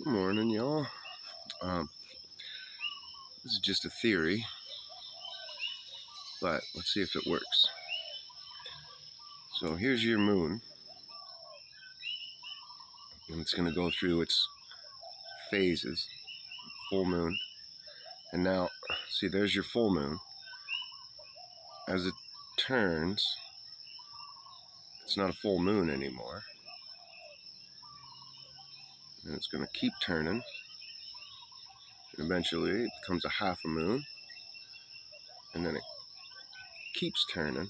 Good morning, y'all. This is just a theory, but let's see if it works. So here's your moon, and it's going to go through its phases, full moon. And now, see, there's your full moon. As it turns, it's not a full moon anymore. And it's going to keep turning. And eventually, it becomes a half a moon. And then it keeps turning.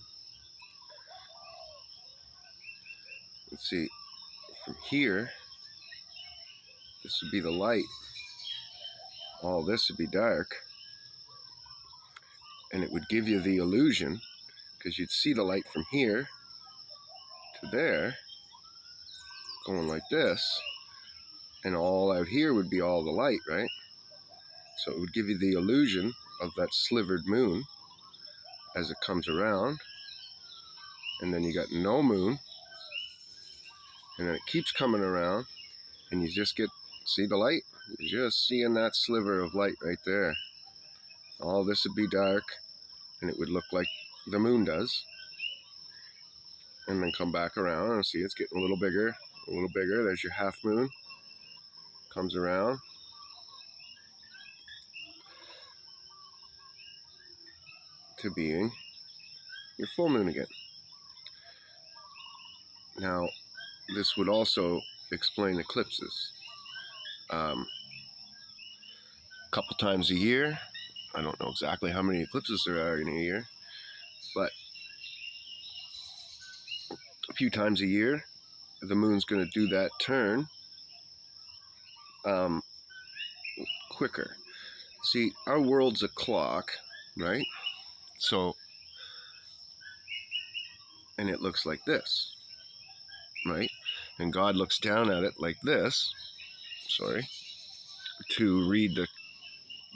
Let's see, from here, this would be the light. All this would be dark. And it would give you the illusion, because you'd see the light from here to there, going like this, and all out here would be all the light, right? So it would give you the illusion of that slivered moon as it comes around, and then you got no moon, and then it keeps coming around, and you just see the light? You're just seeing that sliver of light right there. All this would be dark, and it would look like the moon does, and then come back around and see it's getting a little bigger, a little bigger. There's your half moon, comes around, to being your full moon again. Now, this would also explain eclipses. A couple times a year, I don't know exactly how many eclipses there are in a year, but a few times a year, the moon's going to do that turn quicker. See, our world's a clock, right? So, and it looks like this, right? And God looks down at it like this, to read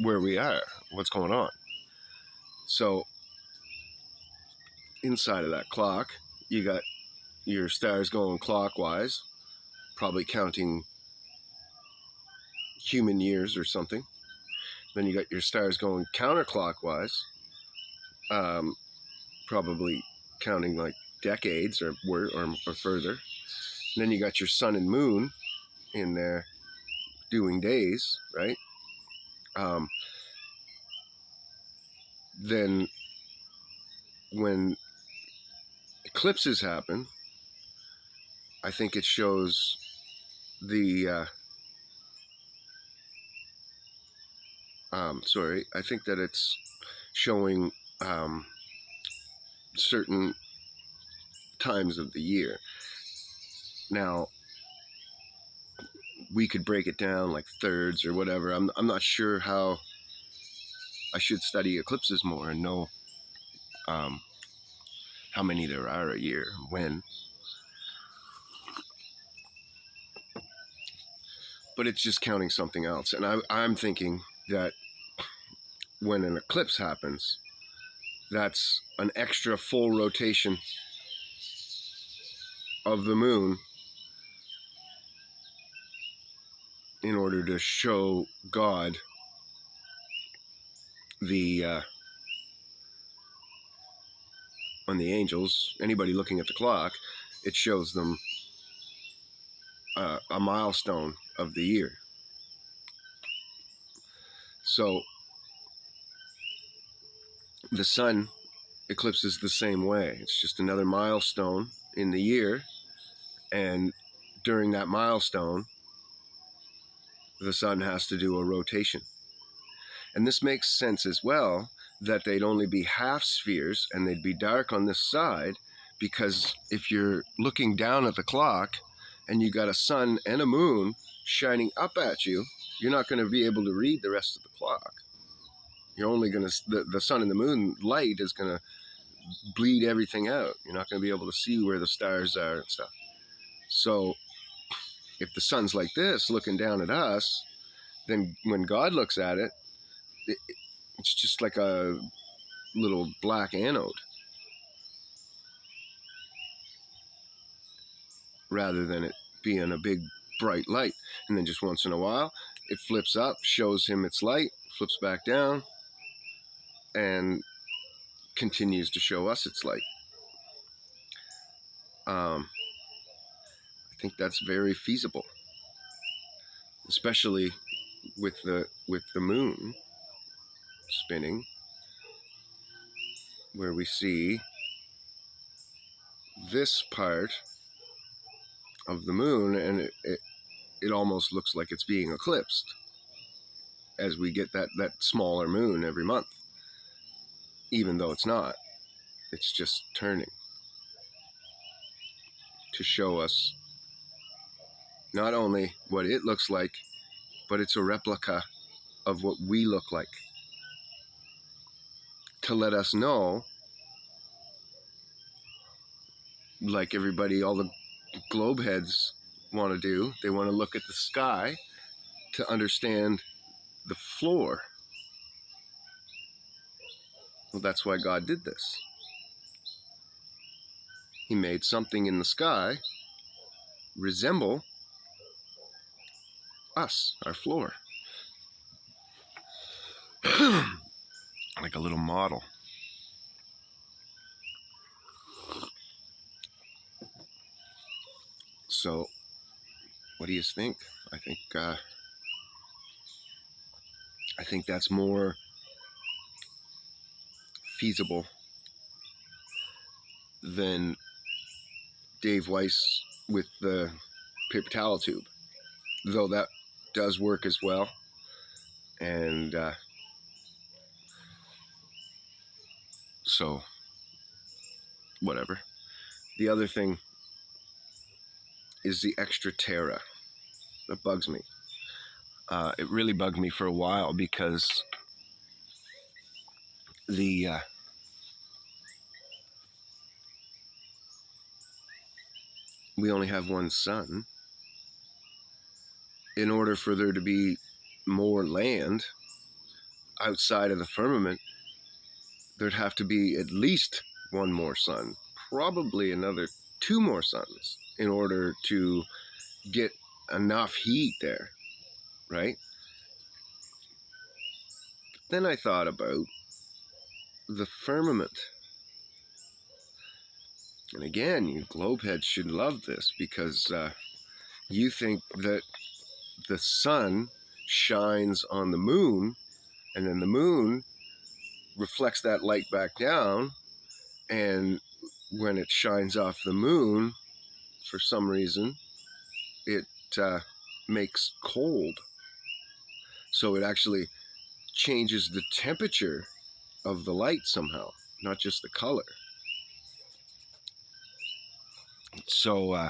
where we are, what's going on. So, inside of that clock, you got your stars going clockwise, probably counting human years or something. Then you got your stars going counterclockwise, probably counting like decades or further. And then you got your sun and moon in there doing days, right? Then when eclipses happen, I think it shows the I think that it's showing certain times of the year. Now, we could break it down like thirds or whatever. I'm not sure how. I should study eclipses more and know how many there are a year, when. But it's just counting something else. And I'm thinking that when an eclipse happens, that's an extra full rotation of the moon in order to show God on the angels, anybody looking at the clock, it shows them a milestone of the year. So the sun eclipses the same way. It's just another milestone in the year, and during that milestone, the sun has to do a rotation. And this makes sense as well, that they'd only be half spheres and they'd be dark on this side, because if you're looking down at the clock and you got a sun and a moon shining up at you, you're not going to be able to read the rest of the clock. You're only going to, the sun and the moon light is going to bleed everything out. You're not going to be able to see where the stars are and stuff. So if the sun's like this looking down at us, then when God looks at it, it's just like a little black anode, rather than it being a big bright light. And then just once in a while, it flips up, shows him its light, flips back down, and continues to show us its light. I think that's very feasible, especially with the moon spinning, where we see this part of the moon, and it almost looks like it's being eclipsed as we get that smaller moon every month, even though it's not. It's just turning to show us not only what it looks like, but it's a replica of what we look like, to let us know, like everybody, all the globe heads want to do, they want to look at the sky to understand the floor. Well, that's why God did this. He made something in the sky resemble us, our floor. Like a little model. So, what do you think? I think that's more feasible than Dave Weiss with the paper towel tube, though that does work as well. And so, whatever. The other thing is the extra terra. That bugs me. It really bugged me for a while because we only have one sun. In order for there to be more land outside of the firmament, there'd have to be at least one more sun, probably another 2 more suns, in order to get enough heat there, right? Then I thought about the firmament. And again, you globeheads should love this, because you think that the sun shines on the moon, and then the moon reflects that light back down, and when it shines off the moon, for some reason, it makes cold. So it actually changes the temperature of the light somehow, not just the color. So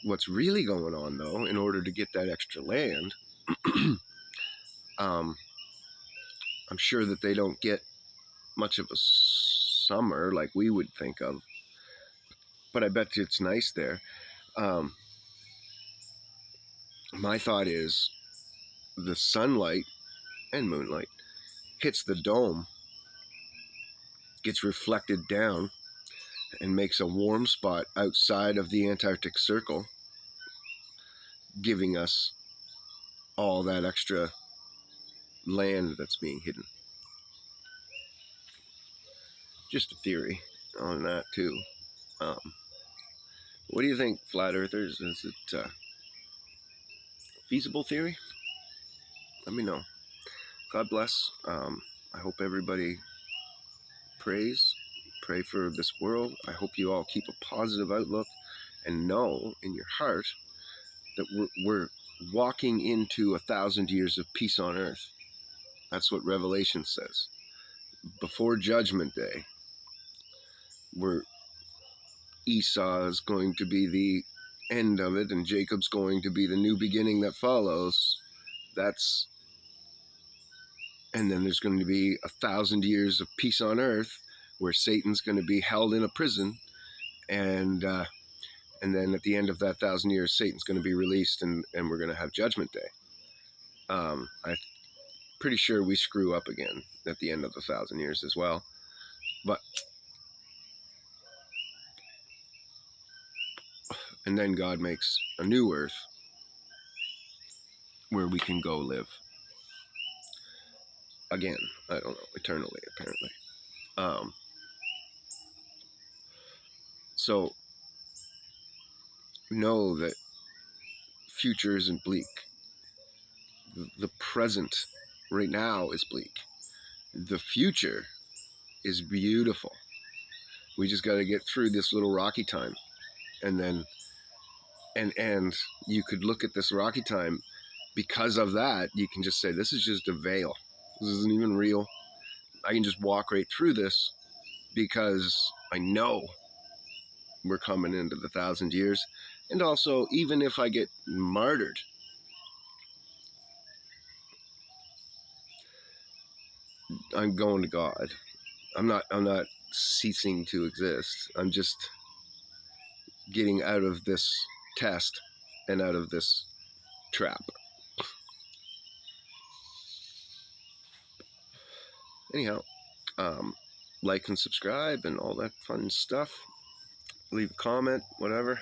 what's really going on, though, in order to get that extra land, I'm sure that they don't get much of a summer like we would think of, but I bet you it's nice there. My thought is the sunlight and moonlight hits the dome, gets reflected down, and makes a warm spot outside of the Antarctic Circle, giving us all that extra land that's being hidden. Just a theory on that, too. What do you think, flat earthers? Is it feasible theory? Let me know. God bless. I hope everybody pray for this world. I hope you all keep a positive outlook and know in your heart that we're walking into 1,000 years of peace on earth. That's what Revelation says. Before Judgment Day, where Esau is going to be the end of it and Jacob's going to be the new beginning that follows. And then there's going to be 1,000 years of peace on earth, where Satan's going to be held in a prison, and then at the end of that 1,000 years, Satan's going to be released, and we're going to have Judgment Day. I'm pretty sure we screw up again at the end of the 1,000 years as well. But And then God makes a new earth where we can go live. Again, I don't know, eternally, apparently. So know that future isn't bleak. The present right now is bleak. The future is beautiful. We just got to get through this little rocky time. And then, and you could look at this rocky time. Because of that, you can just say, this is just a veil. This isn't even real. I can just walk right through this because I know we're coming into the 1,000 years. And also, even if I get martyred, I'm going to God. I'm not ceasing to exist. I'm just getting out of this test and out of this trap. Anyhow, like and subscribe and all that fun stuff. Leave a comment, whatever.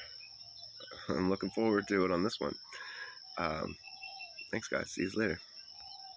I'm looking forward to it on this one. Thanks, guys. See you later.